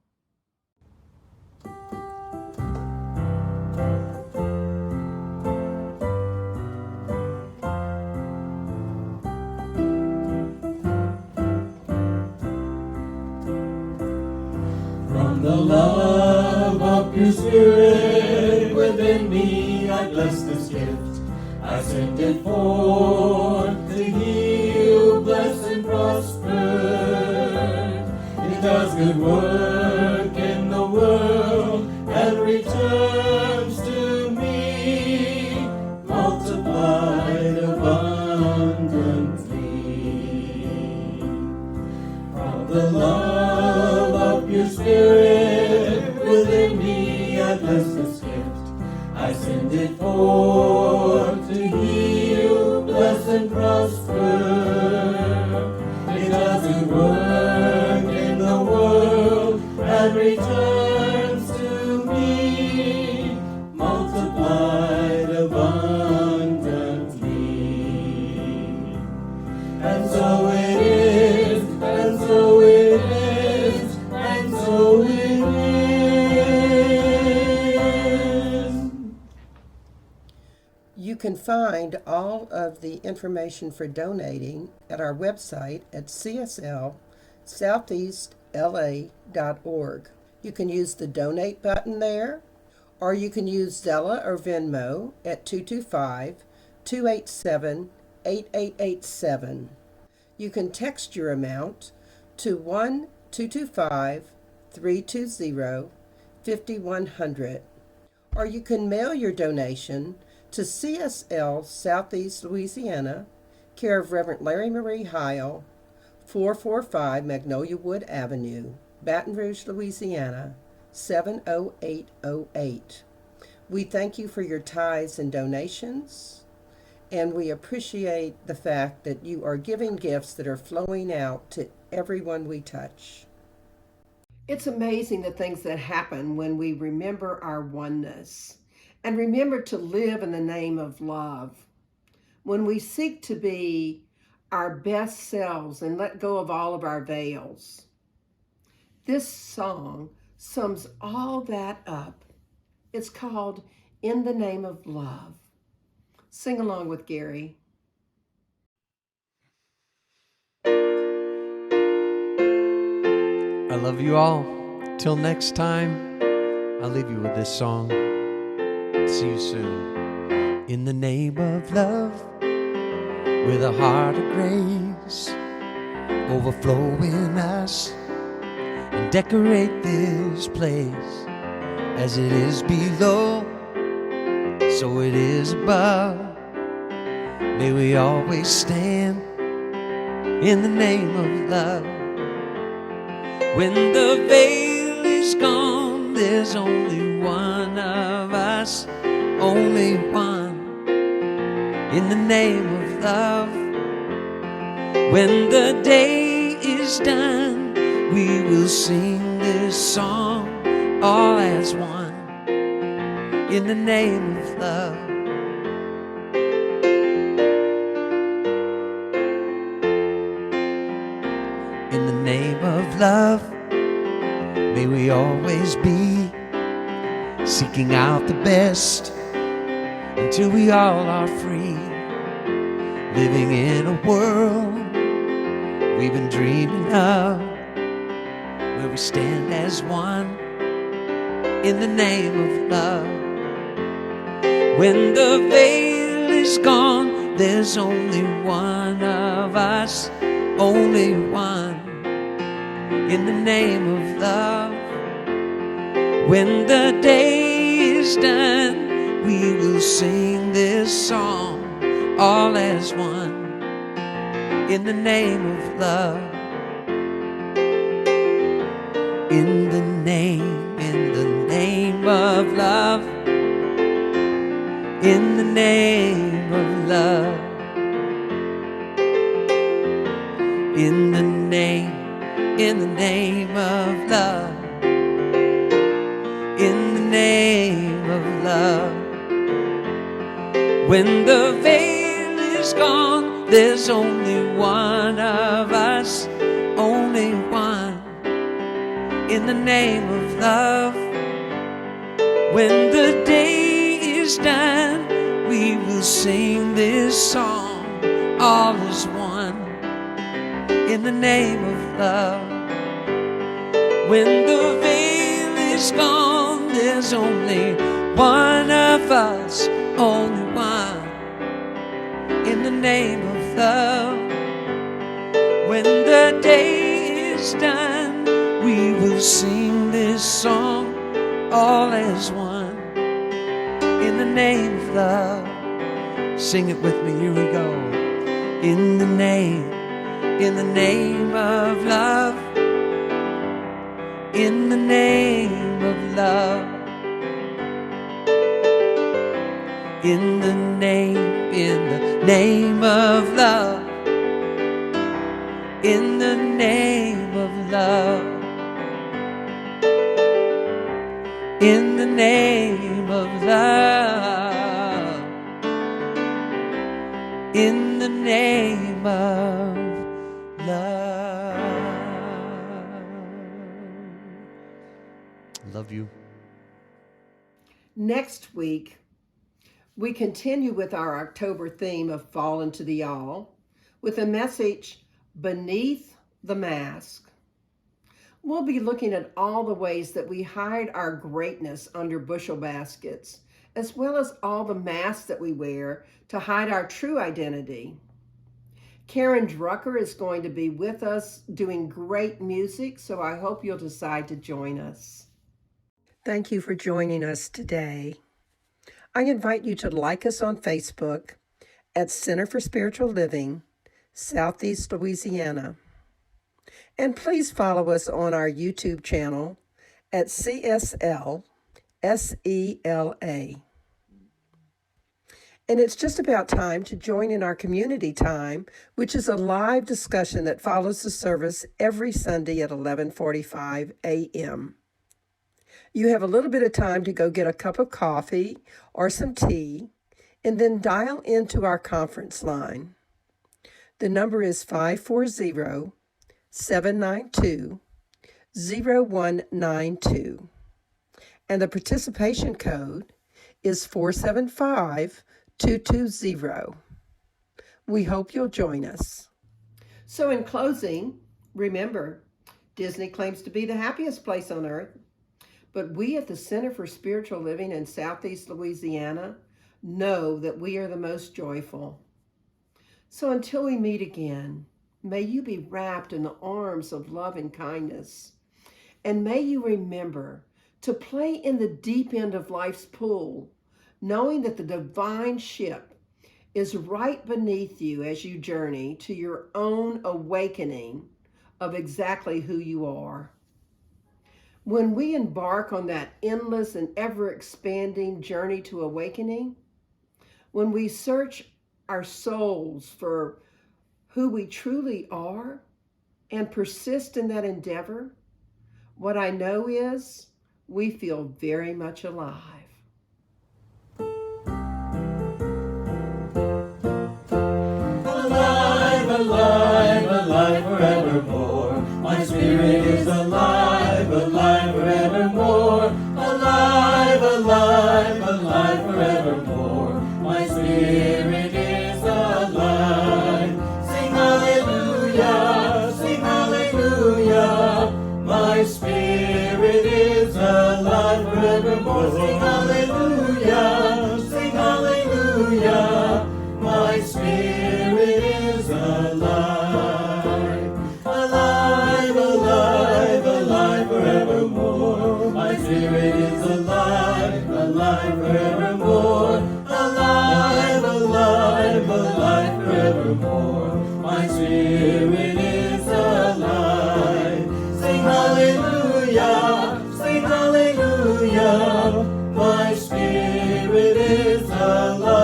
From the love of your Spirit within me, I bless this gift. I send it forth to heal, bless, and prosper. It does good work in the world and returns to me, multiplied abundantly. From the love of your Spirit within me, I bless this gift. I send it forth to heal, bless, and prosper. It does good work in the world and returns to me, multiplied abundantly. And so it is, and so it is, and so it is. You can find all of the information for donating at our website at CSL Southeast LA.org. You can use the donate button there, or you can use Zella or Venmo at 225-287-8887. You can text your amount to 1-225-320-5100, or you can mail your donation to CSL Southeast Louisiana, care of Reverend Larrye-Marie Heil, 445 Magnolia Wood Avenue, Baton Rouge, Louisiana, 70808. We thank you for your tithes and donations, and we appreciate the fact that you are giving gifts that are flowing out to everyone we touch. It's amazing the things that happen when we remember our oneness and remember to live in the name of love. When we seek to be our best selves and let go of all of our veils. This song sums all that up. It's called In the Name of Love. Sing along with Gary. I love you all. Till next time, I'll leave you with this song. See you soon. In the name of love, with a heart of grace, overflow in us and decorate this place. As it is below, so it is above. May we always stand in the name of love. When the veil is gone, there's only one of us, only one, in the name of love. When the day is done, we will sing this song all as one, in the name of love. In the name of love, may we always be seeking out the best until we all are free, living in a world we've been dreaming of, where we stand as one in the name of love. When the veil is gone, there's only one of us, only one, in the name of love. When the day is done, we will sing this song all as one, in the name of love. In the name of love, in the name of love, in the name of love, in the name of love. When the veil is gone, there's only one of us, only one, in the name of love. When the day is done, we will sing this song all as one, in the name of love. When the veil is gone, there's only one of us, only one, in the name of love. When the day is done, we will sing this song all as one, in the name of love. Sing it with me, here we go. In the name of love, in the name of love, in the name of love, in the name of love, in the name of love, in the name of love. Love you. Next week, we continue with our October theme of Fall into the All with a message, Beneath the Mask. We'll be looking at all the ways that we hide our greatness under bushel baskets, as well as all the masks that we wear to hide our true identity. Karen Drucker is going to be with us doing great music, so I hope you'll decide to join us. Thank you for joining us today. I invite you to like us on Facebook at Center for Spiritual Living, Southeast Louisiana. And please follow us on our YouTube channel at CSL SELA. And it's just about time to join in our community time, which is a live discussion that follows the service every Sunday at 11:45 a.m. You have a little bit of time to go get a cup of coffee or some tea, and then dial into our conference line. The number is 540-792-0192, and the participation code is 475220. We hope you'll join us. So in closing, remember, Disney claims to be the happiest place on earth, but we at the Center for Spiritual Living in Southeast Louisiana know that we are the most joyful. So until we meet again, may you be wrapped in the arms of love and kindness. And may you remember to play in the deep end of life's pool, knowing that the divine ship is right beneath you as you journey to your own awakening of exactly who you are. When we embark on that endless and ever-expanding journey to awakening, when we search our souls for who we truly are and persist in that endeavor, what I know is we feel very much alive. Alive, alive, alive forevermore. My spirit is alive, alive forevermore. Alive, alive, alive forevermore. My spirit is alive. Sing hallelujah, sing hallelujah. My spirit is alive forevermore. Sing hallelujah.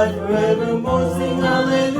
I forevermore sing hallelujah.